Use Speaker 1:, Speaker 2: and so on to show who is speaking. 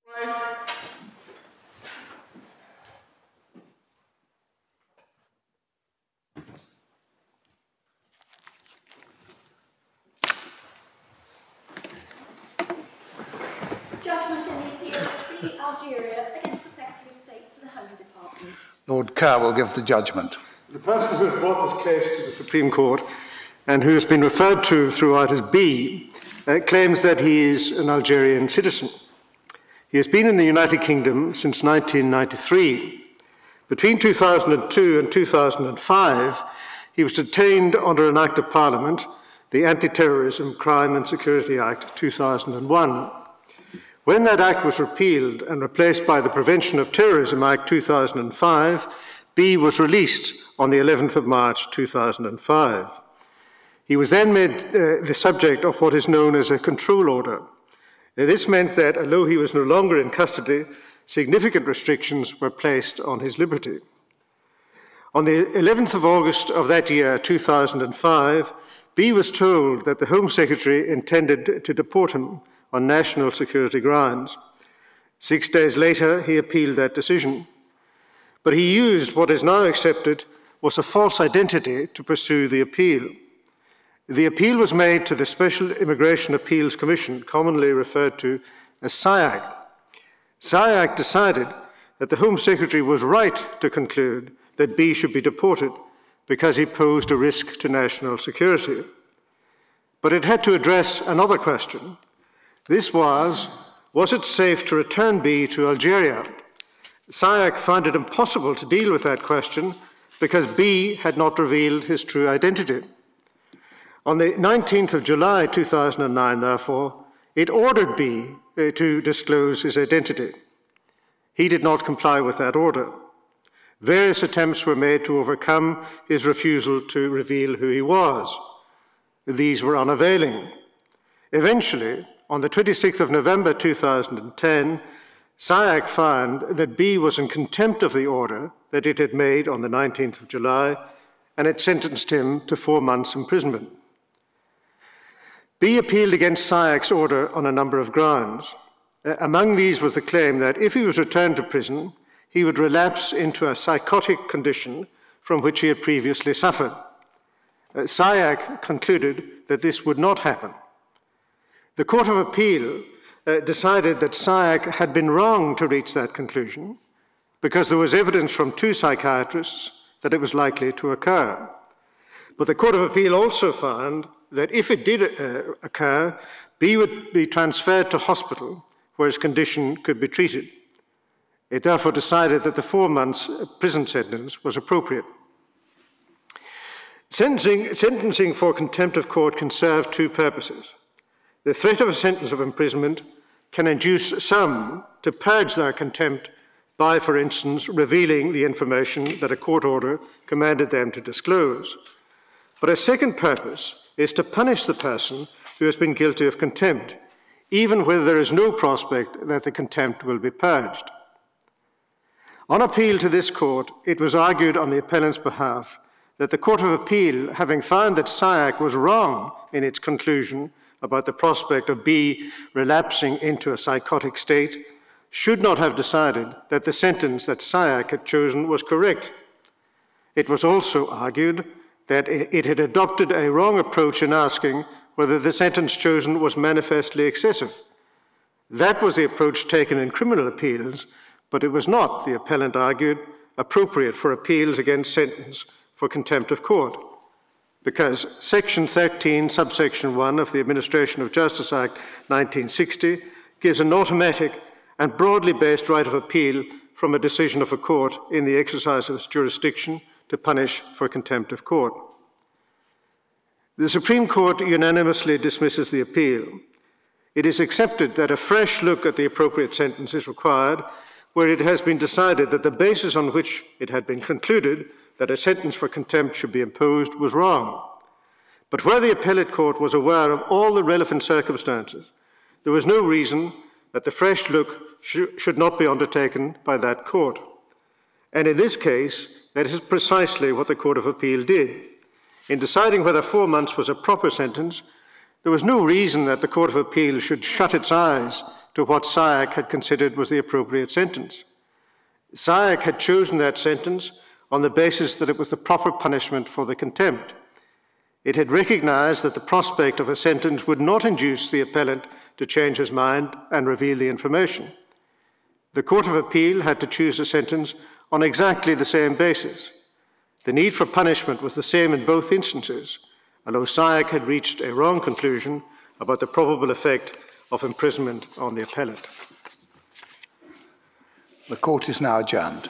Speaker 1: Judgment in the appeal of B. Algeria against the Secretary of State for the Home Department.
Speaker 2: Lord Kerr will give the judgment.
Speaker 3: The person who has brought this case to the Supreme Court and who has been referred to throughout as B claims that he is an Algerian citizen. He has been in the United Kingdom since 1993. Between 2002 and 2005, he was detained under an Act of Parliament, the Anti-Terrorism, Crime and Security Act 2001. When that Act was repealed and replaced by the Prevention of Terrorism Act 2005, B was released on the 11th of March 2005. He was then made the subject of what is known as a control order. This meant that, although he was no longer in custody, significant restrictions were placed on his liberty. On the 11th of August of that year, 2005, B was told that the Home Secretary intended to deport him on national security grounds. 6 days later, he appealed that decision. But he used what is now accepted was a false identity to pursue the appeal. The appeal was made to the Special Immigration Appeals Commission, commonly referred to as SIAC. SIAC decided that the Home Secretary was right to conclude that B should be deported because he posed a risk to national security. But it had to address another question. This was it safe to return B to Algeria? SIAC found it impossible to deal with that question because B had not revealed his true identity. On the 19th of July 2009, therefore, it ordered B to disclose his identity. He did not comply with that order. Various attempts were made to overcome his refusal to reveal who he was. These were unavailing. Eventually, on the 26th of November 2010, SIAC found that B was in contempt of the order that it had made on the 19th of July, and it sentenced him to 4 months' imprisonment. B appealed against SIAC's order on a number of grounds. Among these was the claim that if he was returned to prison, he would relapse into a psychotic condition from which he had previously suffered. SIAC concluded that this would not happen. The Court of Appeal decided that SIAC had been wrong to reach that conclusion because there was evidence from 2 psychiatrists that it was likely to occur. But the Court of Appeal also found that if it did occur, B would be transferred to hospital where his condition could be treated. It therefore decided that the 4 months prison sentence was appropriate. Sentencing for contempt of court can serve 2 purposes. The threat of a sentence of imprisonment can induce some to purge their contempt by, for instance, revealing the information that a court order commanded them to disclose. But a second purpose is to punish the person who has been guilty of contempt, even where there is no prospect that the contempt will be purged. On appeal to this court, it was argued on the appellant's behalf that the Court of Appeal, having found that SIAC was wrong in its conclusion about the prospect of B relapsing into a psychotic state, should not have decided that the sentence that SIAC had chosen was correct. It was also argued that it had adopted a wrong approach in asking whether the sentence chosen was manifestly excessive. That was the approach taken in criminal appeals, but it was not, the appellant argued, appropriate for appeals against sentence for contempt of court, because Section 13, subsection 1 of the Administration of Justice Act 1960 gives an automatic and broadly based right of appeal from a decision of a court in the exercise of its jurisdiction to punish for contempt of court. The Supreme Court unanimously dismisses the appeal. It is accepted that a fresh look at the appropriate sentence is required, where it has been decided that the basis on which it had been concluded that a sentence for contempt should be imposed was wrong. But where the appellate court was aware of all the relevant circumstances, there was no reason that the fresh look should not be undertaken by that court. And in this case, that is precisely what the Court of Appeal did. In deciding whether 4 months was a proper sentence, there was no reason that the Court of Appeal should shut its eyes to what SIAC had considered was the appropriate sentence. SIAC had chosen that sentence on the basis that it was the proper punishment for the contempt. It had recognised that the prospect of a sentence would not induce the appellant to change his mind and reveal the information. The Court of Appeal had to choose a sentence on exactly the same basis. The need for punishment was the same in both instances, although SIAC had reached a wrong conclusion about the probable effect of imprisonment on the appellant.
Speaker 2: The court is now adjourned.